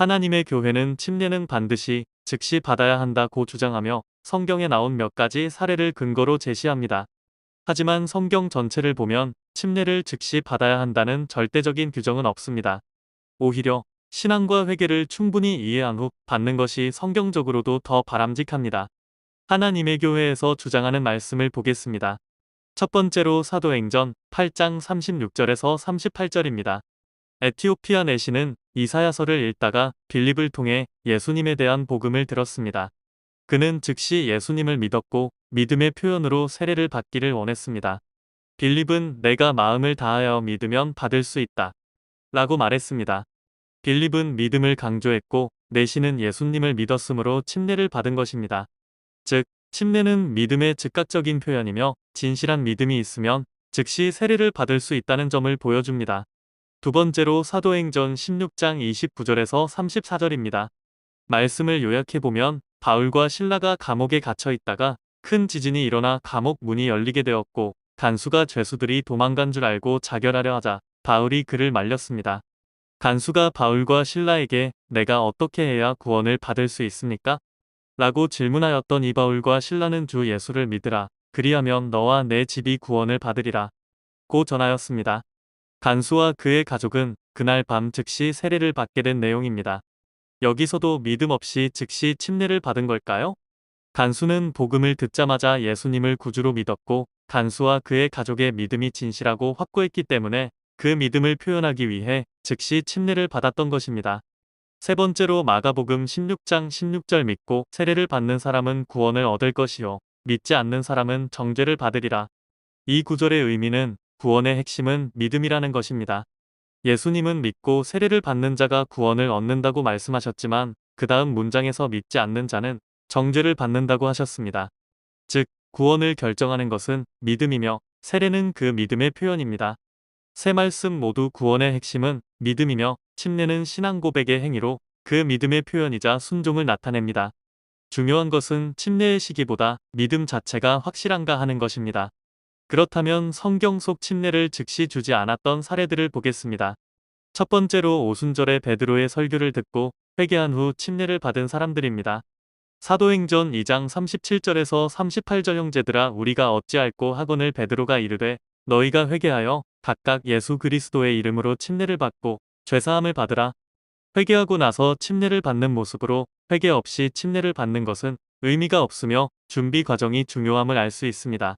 하나님의 교회는 침례는 반드시 즉시 받아야 한다고 주장하며 성경에 나온 몇 가지 사례를 근거로 제시합니다. 하지만 성경 전체를 보면 침례를 즉시 받아야 한다는 절대적인 규정은 없습니다. 오히려 신앙과 회개를 충분히 이해한 후 받는 것이 성경적으로도 더 바람직합니다. 하나님의 교회에서 주장하는 말씀을 보겠습니다. 첫 번째로 사도행전 8장 36절에서 38절입니다. 에티오피아 내시는 이사야서를 읽다가 빌립을 통해 예수님에 대한 복음을 들었습니다. 그는 즉시 예수님을 믿었고 믿음의 표현으로 세례를 받기를 원했습니다. 빌립은 내가 마음을 다하여 믿으면 받을 수 있다 라고 말했습니다. 빌립은 믿음을 강조했고 내시는 예수님을 믿었으므로 침례를 받은 것입니다. 즉, 침례는 믿음의 즉각적인 표현이며 진실한 믿음이 있으면 즉시 세례를 받을 수 있다는 점을 보여줍니다. 두 번째로 사도행전 16장 29절에서 34절입니다. 말씀을 요약해보면 바울과 실라가 감옥에 갇혀 있다가 큰 지진이 일어나 감옥 문이 열리게 되었고 간수가 죄수들이 도망간 줄 알고 자결하려 하자 바울이 그를 말렸습니다. 간수가 바울과 실라에게 내가 어떻게 해야 구원을 받을 수 있습니까? 라고 질문하였던 바울과 실라는 주 예수를 믿으라. 그리하면 너와 내 집이 구원을 받으리라. 고 전하였습니다. 간수와 그의 가족은 그날 밤 즉시 세례를 받게 된 내용입니다. 여기서도 믿음 없이 즉시 침례를 받은 걸까요? 간수는 복음을 듣자마자 예수님을 구주로 믿었고 간수와 그의 가족의 믿음이 진실하고 확고했기 때문에 그 믿음을 표현하기 위해 즉시 침례를 받았던 것입니다. 세 번째로 마가복음 16장 16절 믿고 세례를 받는 사람은 구원을 얻을 것이요 믿지 않는 사람은 정죄를 받으리라. 이 구절의 의미는 구원의 핵심은 믿음이라는 것입니다. 예수님은 믿고 세례를 받는 자가 구원을 얻는다고 말씀하셨지만 그 다음 문장에서 믿지 않는 자는 정죄를 받는다고 하셨습니다. 즉, 구원을 결정하는 것은 믿음이며 세례는 그 믿음의 표현입니다. 세 말씀 모두 구원의 핵심은 믿음이며 침례는 신앙 고백의 행위로 그 믿음의 표현이자 순종을 나타냅니다. 중요한 것은 침례의 시기보다 믿음 자체가 확실한가 하는 것입니다. 그렇다면 성경 속 침례를 즉시 주지 않았던 사례들을 보겠습니다. 첫 번째로 오순절에 베드로의 설교를 듣고 회개한 후 침례를 받은 사람들입니다. 사도행전 2장 37절에서 38절 형제들아 우리가 어찌할꼬 하거늘 베드로가 이르되 너희가 회개하여 각각 예수 그리스도의 이름으로 침례를 받고 죄사함을 받으라. 회개하고 나서 침례를 받는 모습으로 회개 없이 침례를 받는 것은 의미가 없으며 준비 과정이 중요함을 알 수 있습니다.